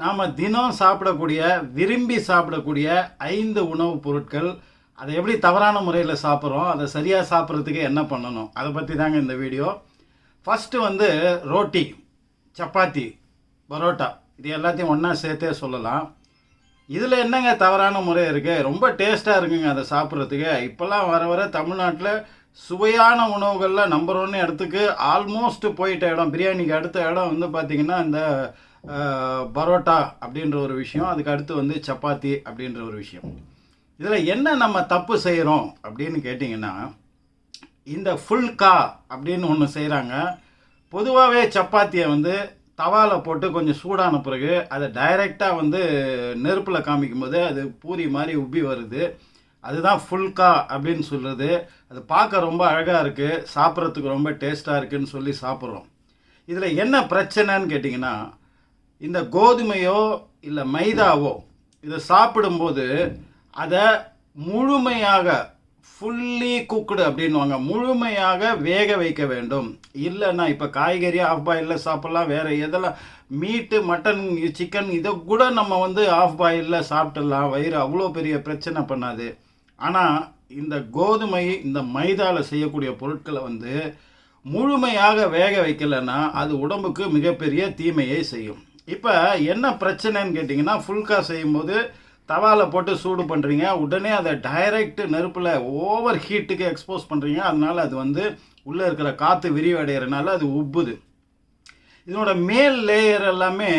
நாம் தினம் சாப்பிடக்கூடிய விரும்பி சாப்பிடக்கூடிய 5 உணவுப் பொருட்கள். அதை எப்படி தவறான முறையில் சாப்பிட்றோம், அதை சரியாக சாப்பிட்றதுக்கு என்ன பண்ணணும், அதை பற்றி தாங்க இந்த வீடியோ. ஃபஸ்ட்டு வந்து ரோட்டி, சப்பாத்தி, பரோட்டா, இது எல்லாத்தையும் ஒன்றா சேர்த்தே சொல்லலாம். இதில் என்னங்க தவறான முறை இருக்குது? ரொம்ப டேஸ்ட்டாக இருக்குங்க அதை சாப்பிட்றதுக்கு. இப்போல்லாம் வர வர தமிழ்நாட்டில் சுவையான உணவுகளில் நம்பர் 1 இடத்துக்கு ஆல்மோஸ்ட் போயிட்ட இடம், பிரியாணிக்கு அடுத்த இடம் வந்து பார்த்திங்கன்னா இந்த பரோட்டா அப்படின்ற ஒரு விஷயம், அதுக்கு அடுத்து வந்து சப்பாத்தி அப்படின்ற ஒரு விஷயம். இதில் என்ன நம்ம தப்பு செய்கிறோம் அப்படின்னு கேட்டிங்கன்னா, இந்த ஃபுல்கா அப்படின்னு ஒன்று செய்கிறாங்க. பொதுவாகவே சப்பாத்தியை வந்து தவாவில் போட்டு கொஞ்சம் சூடான பிறகு அதை டைரெக்டாக வந்து நெருப்பில் காமிக்கும் போது அது பூரி மாதிரி உப்பி வருது. அதுதான் ஃபுல்கா அப்படின்னு சொல்கிறது. அது பார்க்க ரொம்ப அழகாக இருக்குது, சாப்பிட்றதுக்கு ரொம்ப டேஸ்ட்டாக இருக்குதுன்னு சொல்லி சாப்பிட்றோம். இதில் என்ன பிரச்சனைன்னு கேட்டிங்கன்னா, இந்த கோதுமையோ இல்லை மைதாவோ இதை சாப்பிடும்போது அதை முழுமையாக ஃபுல்லி குக்குடு அப்படின்வாங்க, முழுமையாக வேக வைக்க வேண்டும். இல்லைன்னா இப்போ காய்கறி ஆஃப் பாயிலில் சாப்பிட்லாம், வேறு எதெல்லாம் மீட்டு மட்டன் சிக்கன் இதை கூட நம்ம வந்து ஆஃப் பாயிலில் சாப்பிட்டுடலாம், வயிறு அவ்வளோ பெரிய பிரச்சனை பண்ணாது. ஆனால் இந்த கோதுமை இந்த மைதாவில் செய்யக்கூடிய பொருட்களை வந்து முழுமையாக வேக வைக்கலைன்னா அது உடம்புக்கு மிகப்பெரிய தீமையை செய்யும். இப்போ என்ன பிரச்சனைன்னு கேட்டிங்கன்னா, ஃபுல்கா செய்யும்போது தவாவில் போட்டு சூடு பண்ணுறீங்க, உடனே அதை டைரெக்ட் நெருப்பில் ஓவர் ஹீட்டுக்கு எக்ஸ்போஸ் பண்ணுறீங்க. அதனால் அது வந்து உள்ளே இருக்கிற காற்று விரிவடைகிறதுனால அது உப்புது. இதனோட மேல் லேயர் எல்லாமே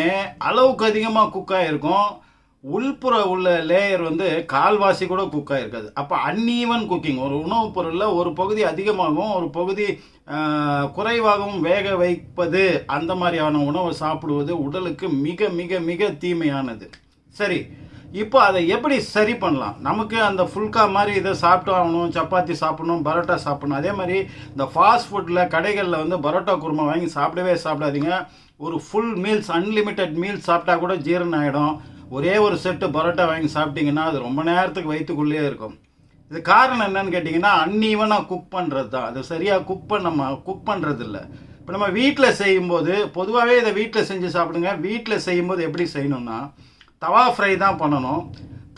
அளவுக்கு அதிகமாக குக்காக இருக்கும், உள்புற உள்ள லேயர் வந்து கால்வாசி கூட குக்காக இருக்காது. அப்போ அன்ஈவன் குக்கிங். ஒரு உணவுப் பொருளில் ஒரு பகுதி அதிகமாகவும் ஒரு பகுதி குறைவாகவும் வேக வைப்பது, அந்த மாதிரியான உணவை சாப்பிடுவது உடலுக்கு மிக மிக மிக தீமையானது. சரி, இப்போ அதை எப்படி சரி பண்ணலாம்? நமக்கு அந்த ஃபுல்கா மாதிரி இதை சாப்பிட்டு ஆகணும், சப்பாத்தி சாப்பிடணும், பரோட்டா சாப்பிடணும். அதே மாதிரி இந்த ஃபாஸ்ட் ஃபுட்டில் கடைகளில் வந்து பரோட்டா குருமா வாங்கி சாப்பிடவே சாப்பிடாதீங்க. ஒரு ஃபுல் மீல்ஸ், அன்லிமிட்டெட் மீல்ஸ் சாப்பிட்டா கூட ஜீரணம் ஆகிடும். ஒரே ஒரு செட்டு பரோட்டா வாங்கி சாப்பிட்டிங்கன்னா அது ரொம்ப நேரத்துக்கு வயிற்றுக்குள்ளேயே இருக்கும். இது காரணம் என்னன்னு கேட்டிங்கன்னா, அன்ஈவனாக குக் பண்ணுறது தான். அது சரியாக நம்ம குக் பண்ணுறது இல்லை. இப்போ நம்ம வீட்டில் செய்யும்போது, பொதுவாகவே இதை வீட்டில் செஞ்சு சாப்பிடுங்க. வீட்டில் செய்யும்போது எப்படி செய்யணும்னா, தவா ஃப்ரை தான் பண்ணணும்.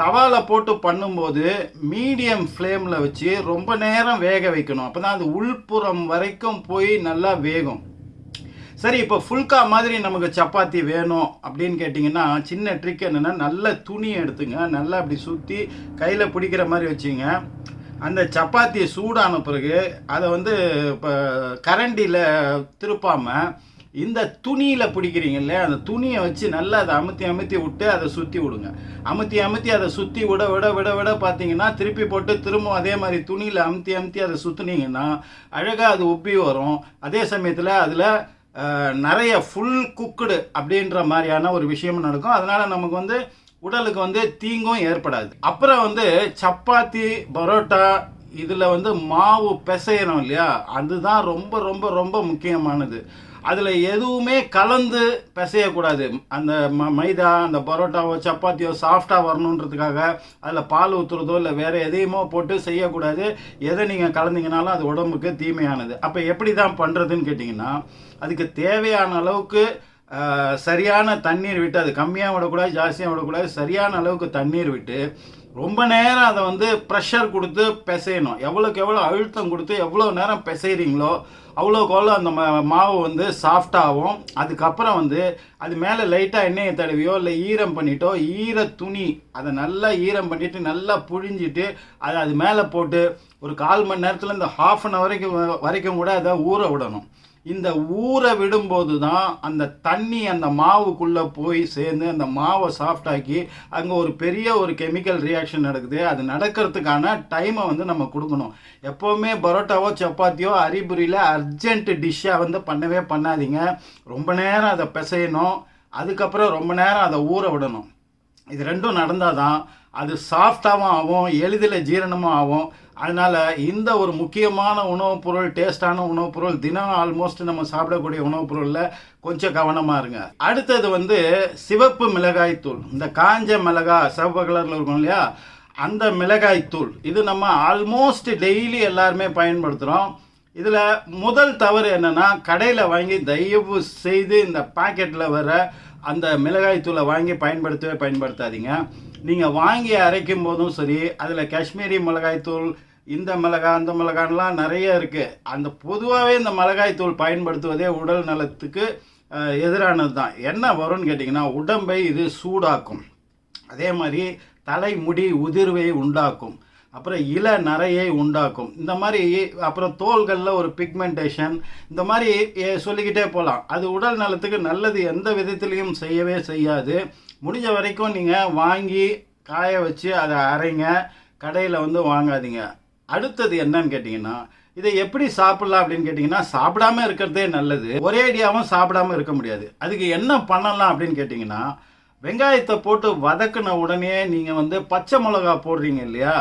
தவாவில் போட்டு பண்ணும்போது மீடியம் ஃப்ளேமில் வச்சு ரொம்ப நேரம் வேக வைக்கணும். அப்போ தான் அது உள்புறம் வரைக்கும் போய் நல்லா வேகும். சரி, இப்போ ஃபுல்கா மாதிரி நமக்கு சப்பாத்தி வேணும் அப்படின்னு கேட்டிங்கன்னா, சின்ன ட்ரிக் என்னென்னா, நல்ல துணி எடுத்துங்க, நல்லா அப்படி சுற்றி கையில் பிடிக்கிற மாதிரி வச்சுங்க. அந்த சப்பாத்தியை சூடான பிறகு அதை வந்து இப்போ கரண்டியில் திருப்பாமல் இந்த துணியில் பிடிக்கிறீங்க இல்லையா, அந்த துணியை வச்சு நல்லா அதை அமுத்தி அமுத்தி விட்டு அதை சுற்றி விடுங்க. அமுத்தி அமுத்தி அதை சுற்றி விட விட விட விட பார்த்தீங்கன்னா, திருப்பி போட்டு திரும்ப அதே மாதிரி துணியில் அமுத்தி அமுத்தி அதை சுற்றுனீங்கன்னா அழகாக அது உப்பி வரும். அதே சமயத்தில் அதில் நிறைய ஃபுல் குக்குடு அப்படின்ற மாதிரியான ஒரு விஷயமும் நடக்கும். அதனால் நமக்கு வந்து உடலுக்கு வந்து தீங்கும் ஏற்படாது. அப்புறம் வந்து சப்பாத்தி, பரோட்டா இதில் வந்து மாவு பிசையணும் இல்லையா, அதுதான் ரொம்ப ரொம்ப ரொம்ப முக்கியமானது. அதில் எதுவுமே கலந்து பிசையக்கூடாது. அந்த மைதா, அந்த பரோட்டாவோ சப்பாத்தியோ சாஃப்டாக வரணுன்றதுக்காக அதில் பால் ஊற்றுறதோ இல்லை வேறு எதையுமோ போட்டு செய்யக்கூடாது. எதை நீங்கள் கலந்தீங்கனாலும் அது உடம்புக்கு தீமையானது. அப்போ எப்படி தான் பண்ணுறதுன்னு கேட்டிங்கன்னா, அதுக்கு தேவையான அளவுக்கு சரியான தண்ணீர் விட்டு, அது கம்மியாக விடக்கூடாது ஜாஸ்தியாக விடக்கூடாது, சரியான அளவுக்கு தண்ணீர் விட்டு ரொம்ப நேரம் அதை வந்து ப்ரெஷர் கொடுத்து பிசையணும். எவ்வளோக்கு எவ்வளோ அழுத்தம் கொடுத்து எவ்வளோ நேரம் பிசைகிறீங்களோ அவ்வளோக்கு அவ்வளோ அந்த மாவு வந்து சாஃப்டாகும். அதுக்கப்புறம் வந்து அது மேலே லைட்டாக எண்ணெயை தடவியோ இல்லை ஈரம் பண்ணிட்டோ, ஈர துணி அதை நல்லா ஈரம் பண்ணிவிட்டு நல்லா புழிஞ்சிட்டு அதை அது மேலே போட்டு ஒரு 1/4 மணி நேரத்தில் இந்த ½ அன் ஹவர் வரைக்கும் கூட அதை ஊற விடணும். இந்த ஊற விடும்போது தான் அந்த தண்ணி அந்த மாவுக்குள்ளே போய் சேர்ந்து அந்த மாவை சாஃப்டாக்கி அங்கே ஒரு பெரிய ஒரு கெமிக்கல் ரியாக்ஷன் நடக்குது. அது நடக்கிறதுக்கான டைமை வந்து நம்ம கொடுக்கணும். எப்போவுமே பரோட்டாவோ சப்பாத்தியோ அரிபுரியில் அர்ஜென்ட் டிஷ்ஷாக வந்து பண்ணவே பண்ணாதீங்க. ரொம்ப நேரம் அதை பிசையணும், அதுக்கப்புறம் ரொம்ப நேரம் அதை ஊற விடணும். இது ரெண்டும் நடந்தால் தான் அது சாஃப்டாகவும் ஆகும், எளிதில் ஜீரணமும் ஆகும். அதனால் இந்த ஒரு முக்கியமான உணவுப் பொருள், டேஸ்டான உணவுப் பொருள், தினம் ஆல்மோஸ்ட் நம்ம சாப்பிடக்கூடிய உணவுப் பொருளில் கொஞ்சம் கவனமாக இருங்க. அடுத்தது வந்து சிவப்பு மிளகாய் தூள். இந்த காஞ்ச மிளகாய் சிவப்பு கலரில் இருக்கும் இல்லையா, அந்த மிளகாய் தூள் இது நம்ம ஆல்மோஸ்ட் டெய்லி எல்லாருமே பயன்படுத்துகிறோம். இதில் முதல் தவறு என்னென்னா, கடையில் வாங்கி தயவு செய்து இந்த பாக்கெட்டில் வர அந்த மிளகாய் தூளை வாங்கி பயன்படுத்தாதீங்க. நீங்கள் வாங்கி அரைக்கும் போதும் சரி, அதில் காஷ்மீரி மிளகாய் தூள், இந்த மிளகாய் அந்த மிளகாய்லாம் நிறைய இருக்குது. அந்த பொதுவாகவே இந்த மிளகாய் தூள் பயன்படுத்துவதே உடல் நலத்துக்கு எதிரானது தான். என்ன வரும்னு கேட்டிங்கன்னா, உடம்பை இது சூடாக்கும், அதே மாதிரி தலைமுடி உதிர்வை உண்டாக்கும், அப்புறம் இள நரையை உண்டாக்கும், இந்த மாதிரி அப்புறம் தோள்களில் ஒரு பிக்மெண்டேஷன், இந்த மாதிரி சொல்லிக்கிட்டே போகலாம். அது உடல் நலத்துக்கு நல்லது எந்த விதத்துலேயும் செய்யவே செய்யாது. முடிஞ்ச வரைக்கும் நீங்கள் வாங்கி காய வச்சு அதை அரைங்க, கடையில் வந்து வாங்காதீங்க. அடுத்தது என்னன்னு கேட்டிங்கன்னா, இதை எப்படி சாப்பிடலாம் அப்படின்னு கேட்டிங்கன்னா, சாப்பிடாம இருக்கிறதே நல்லது. ஒரே அடியாகவும் சாப்பிடாம இருக்க முடியாது. அதுக்கு என்ன பண்ணலாம் அப்படின்னு கேட்டிங்கன்னா, வெங்காயத்தை போட்டு வதக்கின உடனே நீங்கள் வந்து பச்சை மிளகா போடுறீங்க இல்லையா,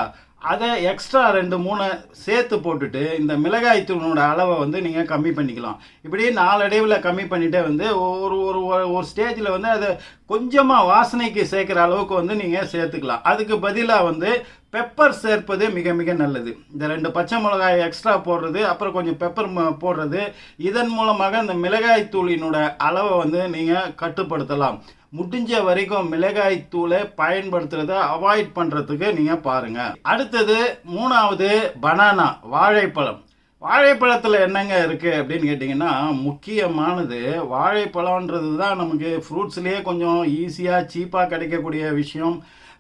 அதை எக்ஸ்ட்ரா 2-3 சேர்த்து போட்டுட்டு இந்த மிளகாய் தூளோட அளவை வந்து நீங்கள் கம்மி பண்ணிக்கலாம். இப்படி நாளடைவில் கம்மி பண்ணிட்டே வந்து ஒரு ஒரு ஒரு ஸ்டேஜில் வந்து அதை கொஞ்சமாக வாசனைக்கு சேர்க்குற அளவுக்கு வந்து நீங்கள் சேர்த்துக்கலாம். அதுக்கு பதிலாக வந்து பெப்பர் சேர்ப்பது மிக மிக நல்லது. இந்த 2 பச்சை மிளகாய் எக்ஸ்ட்ரா போடுறது, அப்புறம் கொஞ்சம் பெப்பர் போடுறது, இதன் மூலமாக இந்த மிளகாய் தூளினோட அளவை வந்து நீங்கள் கட்டுப்படுத்தலாம். முடிஞ்ச வரைக்கும் மிளகாய் தூளை பயன்படுத்துறத அவாய்ட் பண்ணுறதுக்கு நீங்கள் பாருங்கள். அடுத்தது 3வது பனானா, வாழைப்பழம். வாழைப்பழத்தில் என்னங்க இருக்குது அப்படின்னு கேட்டிங்கன்னா, முக்கியமானது வாழைப்பழம்ன்றது தான் நமக்கு ஃப்ரூட்ஸ்லேயே கொஞ்சம் ஈஸியாக சீப்பாக கிடைக்கக்கூடிய விஷயம்.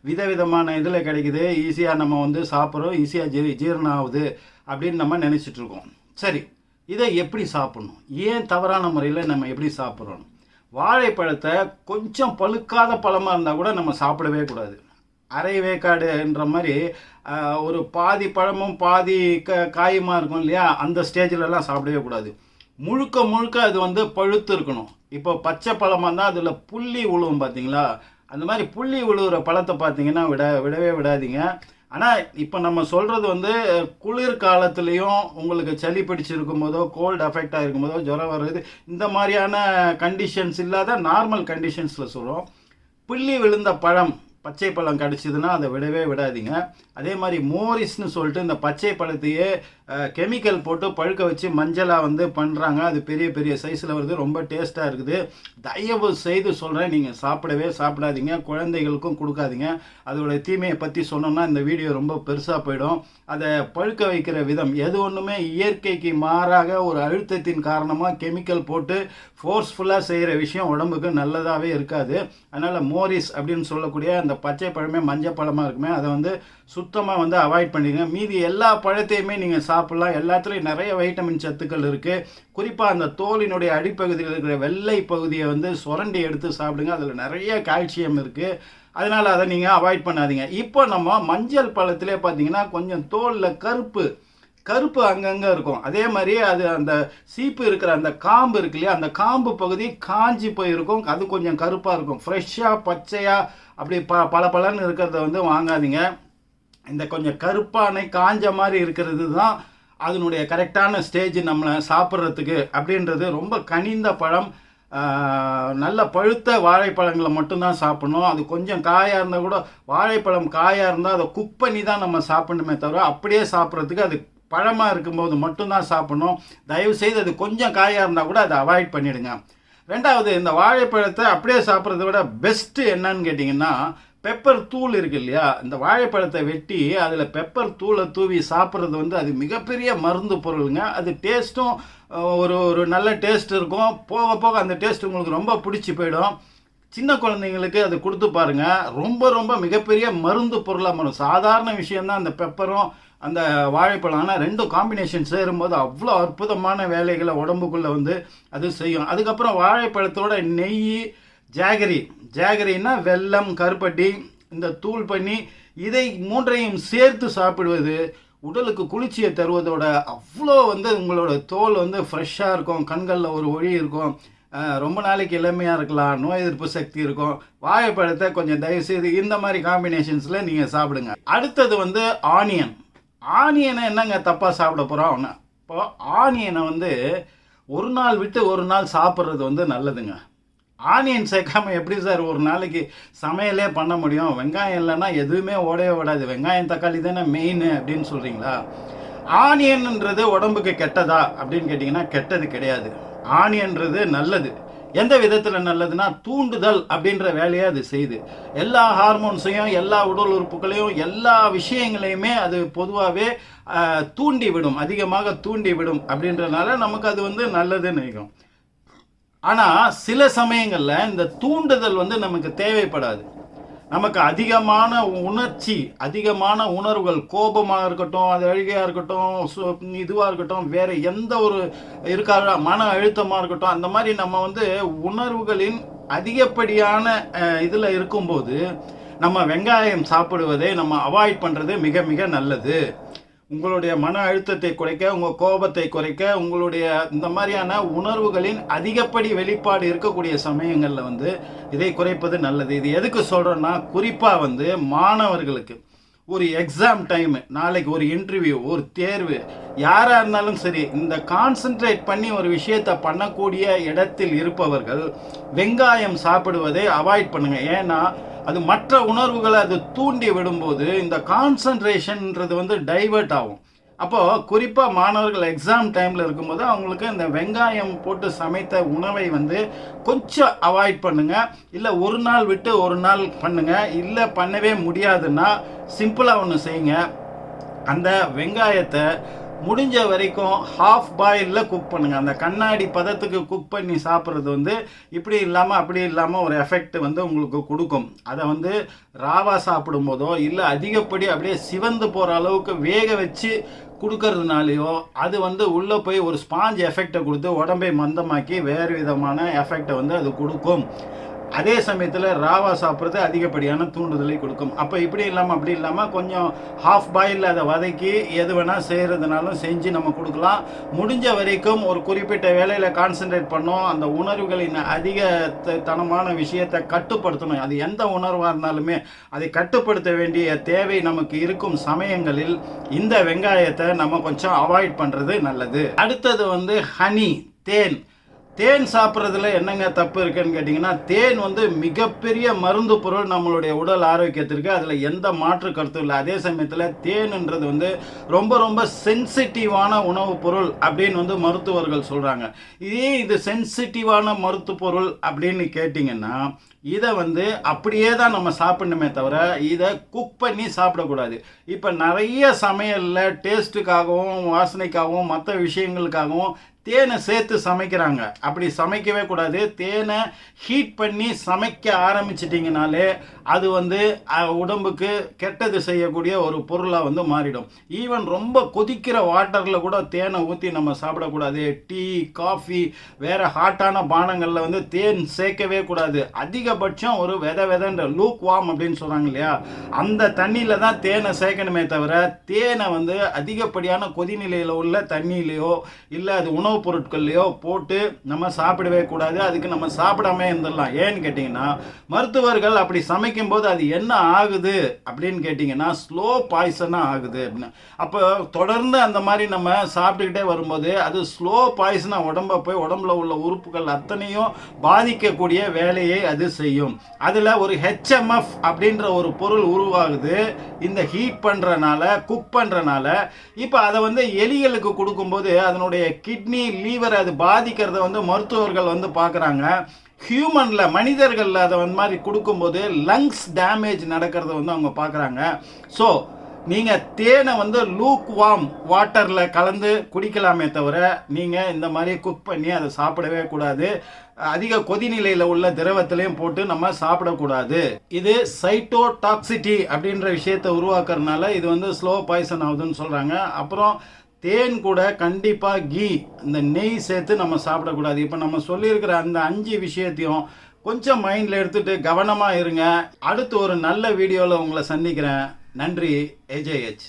விதவிதமான இதில் கிடைக்குது, ஈஸியாக நம்ம வந்து சாப்பிட்றோம், ஈஸியாக ஜீரணம் ஆகுது அப்படின்னு நம்ம நினச்சிட்ருக்கோம். சரி, இதை எப்படி சாப்பிட்ணும், ஏன் தவறான முறையில் நம்ம எப்படி சாப்பிட்றோம்? வாழைப்பழத்தை கொஞ்சம் பழுக்காத பழமாக இருந்தால் கூட நம்ம சாப்பிடவே கூடாது. அரை வேக்காடுன்ற மாதிரி ஒரு பாதி பழமும் பாதி காயுமா இருக்கும் இல்லையா, அந்த ஸ்டேஜிலலாம் சாப்பிடவே கூடாது. முழுக்க முழுக்க அது வந்து பழுத்து இருக்கணும். இப்போ பச்சை பழமாக இருந்தால் அதில் புள்ளி விழுவும் பார்த்தீங்களா, அந்த மாதிரி புள்ளி விழுகிற பழத்தை பார்த்தீங்கன்னா விடவே விடாதீங்க. ஆனால் இப்போ நம்ம சொல்கிறது வந்து குளிர் காலத்துலேயும் உங்களுக்கு சளி பிடிச்சிருக்கும் போதோ, கோல்டு அஃபெக்ட் ஆகிருக்கும் போதோ, ஜுரம் வர்றது, இந்த மாதிரியான கண்டிஷன்ஸ் இல்லாத நார்மல் கண்டிஷன்ஸில் சொல்கிறோம். புள்ளி விழுந்த பழம், பச்சை பழம் கிடச்சிதுன்னா அதை விடவே விடாதீங்க. அதே மாதிரி மோரிஸ்னு சொல்லிட்டு இந்த பச்சை பழத்தையே கெமிக்கல் போட்டு பழுக்க வச்சு மஞ்சளாக வந்து பண்ணுறாங்க. அது பெரிய பெரிய சைஸில் வருது, ரொம்ப டேஸ்ட்டாக இருக்குது. தயவு செய்து சொல்கிறேன், நீங்கள் சாப்பிடாதீங்க, குழந்தைகளுக்கும் கொடுக்காதீங்க. அதோட தீமையை பற்றி சொன்னோம்னா இந்த வீடியோ ரொம்ப பெருசாக போயிடும். அதை பழுக்க வைக்கிற விதம் எது ஒன்றுமே இயற்கைக்கு மாறாக ஒரு அழுத்தத்தின் காரணமாக கெமிக்கல் போட்டு ஃபோர்ஸ்ஃபுல்லாக செய்கிற விஷயம் உடம்புக்கு நல்லதாகவே இருக்காது. அதனால் மோரிஸ் அப்படின்னு சொல்லக்கூடிய அந்த பச்சை பழமே மஞ்சள் பழமாக இருக்குமே, அதை வந்து சுத்தமாக வந்து அவாய்ட் பண்ணிடுங்க. மீதி எல்லா பழத்தையுமே நீங்கள் சாப்பிட்லாம். எல்லாத்துலேயும் நிறைய வைட்டமின் சத்துக்கள் இருக்குது. குறிப்பாக அந்த தோலினுடைய அடிப்பகுதியில் இருக்கிற வெள்ளை பகுதியை வந்து சுரண்டி எடுத்து சாப்பிடுங்க, அதில் நிறைய கால்சியம் இருக்குது. அதனால் அதை நீங்கள் அவாய்ட் பண்ணாதீங்க. இப்போ நம்ம மஞ்சள் பழத்திலே பார்த்தீங்கன்னா கொஞ்சம் தோலில் கருப்பு அங்கங்கே இருக்கும். அதே மாதிரி அது அந்த சீப்பு இருக்கிற அந்த காம்பு இருக்கு இல்லையா, அந்த காம்பு பகுதி காஞ்சி போயிருக்கும், அது கொஞ்சம் கருப்பாக இருக்கும். ஃப்ரெஷ்ஷாக பச்சையாக அப்படி பலன்னு இருக்கிறத வந்து வாங்காதீங்க. இந்த கொஞ்சம் கருப்பான காஞ்ச மாதிரி இருக்கிறது தான் அதனுடைய கரெக்டான ஸ்டேஜ் நம்மளை சாப்பிட்றதுக்கு அப்படின்றது. ரொம்ப கனிந்த பழம், நல்ல பழுத்த வாழைப்பழங்களை மட்டும்தான் சாப்பிடணும். அது கொஞ்சம் காயாக இருந்தால் கூட, வாழைப்பழம் காயாக இருந்தால் அதை குக் பண்ணி தான் நம்ம சாப்பிடணுமே தவிர அப்படியே சாப்பிட்றதுக்கு அது பழமாக இருக்கும்போது மட்டும்தான் சாப்பிடணும். தயவுசெய்து அது கொஞ்சம் காயாக இருந்தால் கூட அதை அவாய்ட் பண்ணிவிடுங்க. ரெண்டாவது, இந்த வாழைப்பழத்தை அப்படியே சாப்பிட்றத விட பெஸ்ட்டு என்னன்னு கேட்டிங்கன்னா, பெப்பர் தூள் இருக்கு இல்லையா, இந்த வாழைப்பழத்தை வெட்டி அதில் பெப்பர் தூளை தூவி சாப்பிட்றது வந்து அது மிகப்பெரிய மருந்து பொருளுங்க. அது டேஸ்ட்டும் ஒரு நல்ல டேஸ்ட் இருக்கும். போக போக அந்த டேஸ்ட் உங்களுக்கு ரொம்ப பிடிச்சி போயிடும். சின்ன குழந்தைங்களுக்கு அது கொடுத்து பாருங்கள், ரொம்ப ரொம்ப மிகப்பெரிய மருந்து பொருளாக மாறும். சாதாரண விஷயந்தான் அந்த பெப்பரும் அந்த வாழைப்பழம். ஆனால் ரெண்டும் காம்பினேஷன் சேரும்போது அவ்வளோ அற்புதமான வேலைகளை உடம்புக்குள்ளே வந்து அது செய்யும். அதுக்கப்புறம் வாழைப்பழத்தோட நெய், ஜாகரின்னா வெல்லம், கருப்பட்டி, இந்த தூள் பண்ணி இதை 3ஐயும் சேர்த்து சாப்பிடுவது உடலுக்கு குளிர்ச்சியை தருவதோட அவ்வளோ வந்து உங்களோட தோல் வந்து ஃப்ரெஷ்ஷாக இருக்கும், கண்களில் ஒரு ஒளி இருக்கும், ரொம்ப நாளைக்கு இளமையாக இருக்கலாம், நோய் எதிர்ப்பு சக்தி இருக்கும். வாழைப்பழத்தை கொஞ்சம் தயவுசெய்து இந்த மாதிரி காம்பினேஷன்ஸில் நீங்கள் சாப்பிடுங்க. அடுத்தது வந்து ஆனியனை என்னங்க தப்பாக சாப்பிட போகிறோம்? இப்போ ஆனியனை வந்து ஒரு நாள் விட்டு ஒரு நாள் சாப்பிட்றது வந்து நல்லதுங்க. ஆனியன் சேர்க்காமல் எப்படி சார் ஒரு நாளைக்கு சமையலே பண்ண முடியும்? வெங்காயம் இல்லைன்னா எதுவுமே ஓடவே ஓடாது, வெங்காயம் தக்காளி தானே மெயின் அப்படின்னு சொல்கிறீங்களா? ஆனியன்ன்றது உடம்புக்கு கெட்டதா அப்படின்னு கேட்டிங்கன்னா கெட்டது கிடையாது. ஆனியன்றது நல்லது. எந்த விதத்தில் நல்லதுன்னா தூண்டுதல் அப்படின்ற வேலையை அது செய்யுது. எல்லா ஹார்மோன்ஸையும் எல்லா உடல் உறுப்புகளையும் எல்லா விஷயங்களையுமே அது பொதுவாகவே தூண்டிவிடும், அதிகமாக தூண்டிவிடும். அப்படின்றனால நமக்கு அது வந்து நல்லதுன்னு நினைக்கும். ஆனால் சில சமயங்களில் இந்த தூண்டுதல் வந்து நமக்கு தேவைப்படாது. நமக்கு அதிகமான உணர்ச்சி, அதிகமான உணர்வுகள், கோபமாக இருக்கட்டும், அது அழுகையாக இருக்கட்டும், இதுவாக இருக்கட்டும், வேறு எந்த ஒரு இருக்காத மன அழுத்தமாக இருக்கட்டும், அந்த மாதிரி நம்ம வந்து உணர்வுகளின் அதிகப்படியான இதில் இருக்கும்போது நம்ம வெங்காயம் சாப்பிடுவதை நம்ம அவாய்ட் பண்ணுறது மிக மிக நல்லது. உங்களுடைய மன அழுத்தத்தை குறைக்க, உங்கள் கோபத்தை குறைக்க, உங்களுடைய இந்த மாதிரியான உணர்வுகளின் அதிகப்படி வெளிப்பாடு இருக்கக்கூடிய சமயங்களில் வந்து இதை குறைப்பது நல்லது. இது எதுக்கு சொல்கிறோன்னா, குறிப்பாக வந்து மாணவர்களுக்கு ஒரு எக்ஸாம் டைமு, நாளைக்கு ஒரு இன்டர்வியூ, ஒரு தேர்வு, யாராக இருந்தாலும் சரி, இந்த கான்சென்ட்ரேட் பண்ணி ஒரு விஷயத்தை பண்ணக்கூடிய இடத்தில் இருப்பவர்கள் வெங்காயம் சாப்பிடுவதை அவாய்ட் பண்ணுங்கள். ஏன்னா அது மற்ற உணர்வுகளை அது தூண்டி விடும்போது இந்த கான்சன்ட்ரேஷன்ன்றது வந்து டைவர்ட் ஆகும். அப்போது குறிப்பாக மாணவர்கள் எக்ஸாம் டைமில் இருக்கும்போது அவங்களுக்கு இந்த வெங்காயம் போட்டு சமைத்த உணவை வந்து கொஞ்சம் அவாய்ட் பண்ணுங்கள். இல்லை ஒரு நாள் விட்டு ஒரு நாள் பண்ணுங்கள். இல்லை பண்ணவே முடியாதுன்னா சிம்பிளாக ஒன்று செய்யுங்க. அந்த வெங்காயத்தை முடிஞ்ச வரைக்கும் ஹாஃப் பாயிலில் குக் பண்ணுங்கள். அந்த கண்ணாடி பதத்துக்கு குக் பண்ணி சாப்பிட்றது வந்து இப்படி இல்லாமல் அப்படி இல்லாமல் ஒரு எஃபெக்ட் வந்து உங்களுக்கு கொடுக்கும். அதை வந்து ராவா சாப்பிடும் போதோ இல்லை அதிகப்படி அப்படியே சிவந்து போகிற அளவுக்கு வேக வச்சு கொடுக்கறதுனாலையோ அது வந்து உள்ளே போய் ஒரு ஸ்பாஞ்ச் எஃபெக்டை கொடுத்து உடம்பை மந்தமாக்கி வேறு விதமான எஃபெக்டை வந்து அது கொடுக்கும். அதே சமயத்தில் ராவா சாப்பிட்றது அதிகப்படியான தூண்டுதலை கொடுக்கும். அப்போ இப்படி இல்லாமல் அப்படி இல்லாமல் கொஞ்சம் ஹாஃப் பாயில் அதை வதக்கி எது வேணால் செய்கிறதுனாலும் செஞ்சு நம்ம கொடுக்கலாம். முடிஞ்ச வரைக்கும் ஒரு குறிப்பிட்ட வேலையில் கான்சென்ட்ரேட் பண்ணோம். அந்த உணர்வுகளின் அதிகத்தனமான விஷயத்தை கட்டுப்படுத்தணும். அது எந்த உணர்வாக இருந்தாலுமே அதை கட்டுப்படுத்த வேண்டிய தேவை நமக்கு இருக்கும் சமயங்களில் இந்த வெங்காயத்தை நம்ம கொஞ்சம் அவாய்ட் பண்ணுறது நல்லது. அடுத்தது வந்து ஹனி, தேன். தேன் சாப்பிட்றதுல என்னங்க தப்பு இருக்குன்னு கேட்டிங்கன்னா, தேன் வந்து மிகப்பெரிய மருந்து பொருள் நம்மளுடைய உடல் ஆரோக்கியத்திற்கு, அதில் எந்த மாற்று கருத்தும் இல்லை. அதே சமயத்தில் தேனுன்றது வந்து ரொம்ப ரொம்ப சென்சிட்டிவான உணவுப் பொருள் அப்படின்னு வந்து மருத்துவர்கள் சொல்கிறாங்க. இது சென்சிட்டிவான மருத்துவ பொருள் அப்படின்னு கேட்டிங்கன்னா இதை வந்து அப்படியே தான் நம்ம சாப்பிடணுமே தவிர இதை குக் பண்ணி சாப்பிடக்கூடாது. இப்போ நிறைய சமையலில் டேஸ்ட்டுக்காகவும் வாசனைக்காகவும் மற்ற விஷயங்களுக்காகவும் தேனை சேர்த்து சமைக்கிறாங்க. அப்படி சமைக்கவே கூடாது. தேனை ஹீட் பண்ணி சமைக்க ஆரம்பிச்சிட்டிங்கனாலே அது வந்து உடம்புக்கு கெட்டது செய்யக்கூடிய ஒரு பொருளாக வந்து மாறிடும். ஈவன் ரொம்ப கொதிக்கிற வாட்டரில் கூட தேனை ஊற்றி நம்ம சாப்பிடக்கூடாது. டீ, காஃபி, வேறு ஹாட்டான பானங்களில் வந்து தேன் சேர்க்கவே கூடாது. அதிகபட்சம் ஒரு வெதன்ற லூக் வார்ம் அப்படின்னு சொல்கிறாங்க இல்லையா, அந்த தண்ணியில் தான் தேனை சேர்க்கணுமே தவிர தேனை வந்து அதிகப்படியான கொதிநிலையில் உள்ள தண்ணியிலையோ இல்லை அது உணவுப் பொருட்கள்லையோ போட்டு நம்ம சாப்பிடவே கூடாது. அதுக்கு நம்ம சாப்பிடாம இருந்துடலாம். ஏன்னு கேட்டிங்கன்னா மருத்துவர்கள் அப்படி சமைக்கும் போது அது என்ன ஆகுது அப்படின்னு கேட்டிங்கன்னா ஸ்லோ பாய்சனாக ஆகுது அப்படின்னு. அப்போ தொடர்ந்து அந்த மாதிரி நம்ம சாப்பிட்டுக்கிட்டே வரும்போது அது ஸ்லோ பாய்சனாக உடம்புல உள்ள உறுப்புகள் அத்தனையும் பாதிக்கக்கூடிய வேலையை அது செய்யும். அதில் ஒரு HMF அப்படின்ற ஒரு பொருள் உருவாகுது இந்த ஹீட் பண்ணுறனால, குக் பண்ணுறனால. இப்போ அதை வந்து எலிகளுக்கு கொடுக்கும்போது அதனுடைய கிட்னி, லீவர் அது பாதிக்கிறத வந்து மருத்துவர்கள் வந்து பார்க்குறாங்க. ஹியூமனில், மனிதர்களில் அதை வந்து மாதிரி கொடுக்கும்போது லங்ஸ் டேமேஜ் நடக்கிறத வந்து அவங்க பார்க்குறாங்க. ஸோ நீங்கள் தேனை வந்து லூக் வார்ம் வாட்டரில் கலந்து குடிக்கலாமே தவிர நீங்கள் இந்த மாதிரி குக் பண்ணி அதை சாப்பிடவே கூடாது. அதிக கொதிநிலையில் உள்ள திரவத்திலையும் போட்டு நம்ம சாப்பிடக்கூடாது. இது சைட்டோடாக்சிட்டி அப்படின்ற விஷயத்தை உருவாக்குறதுனால இது வந்து ஸ்லோ பாய்சன் ஆகுதுன்னு சொல்கிறாங்க. அப்புறம் தேன் கூட கண்டிப்பாக கீ, இந்த நெய் சேர்த்து நம்ம சாப்பிடக்கூடாது. இப்போ நம்ம சொல்லியிருக்கிற அந்த 5 விஷயத்தையும் கொஞ்சம் மைண்டில் எடுத்துகிட்டு கவனமாக இருங்க. அடுத்து ஒரு நல்ல வீடியோவில் உங்களை சந்திக்கிறேன். நன்றி. AJH.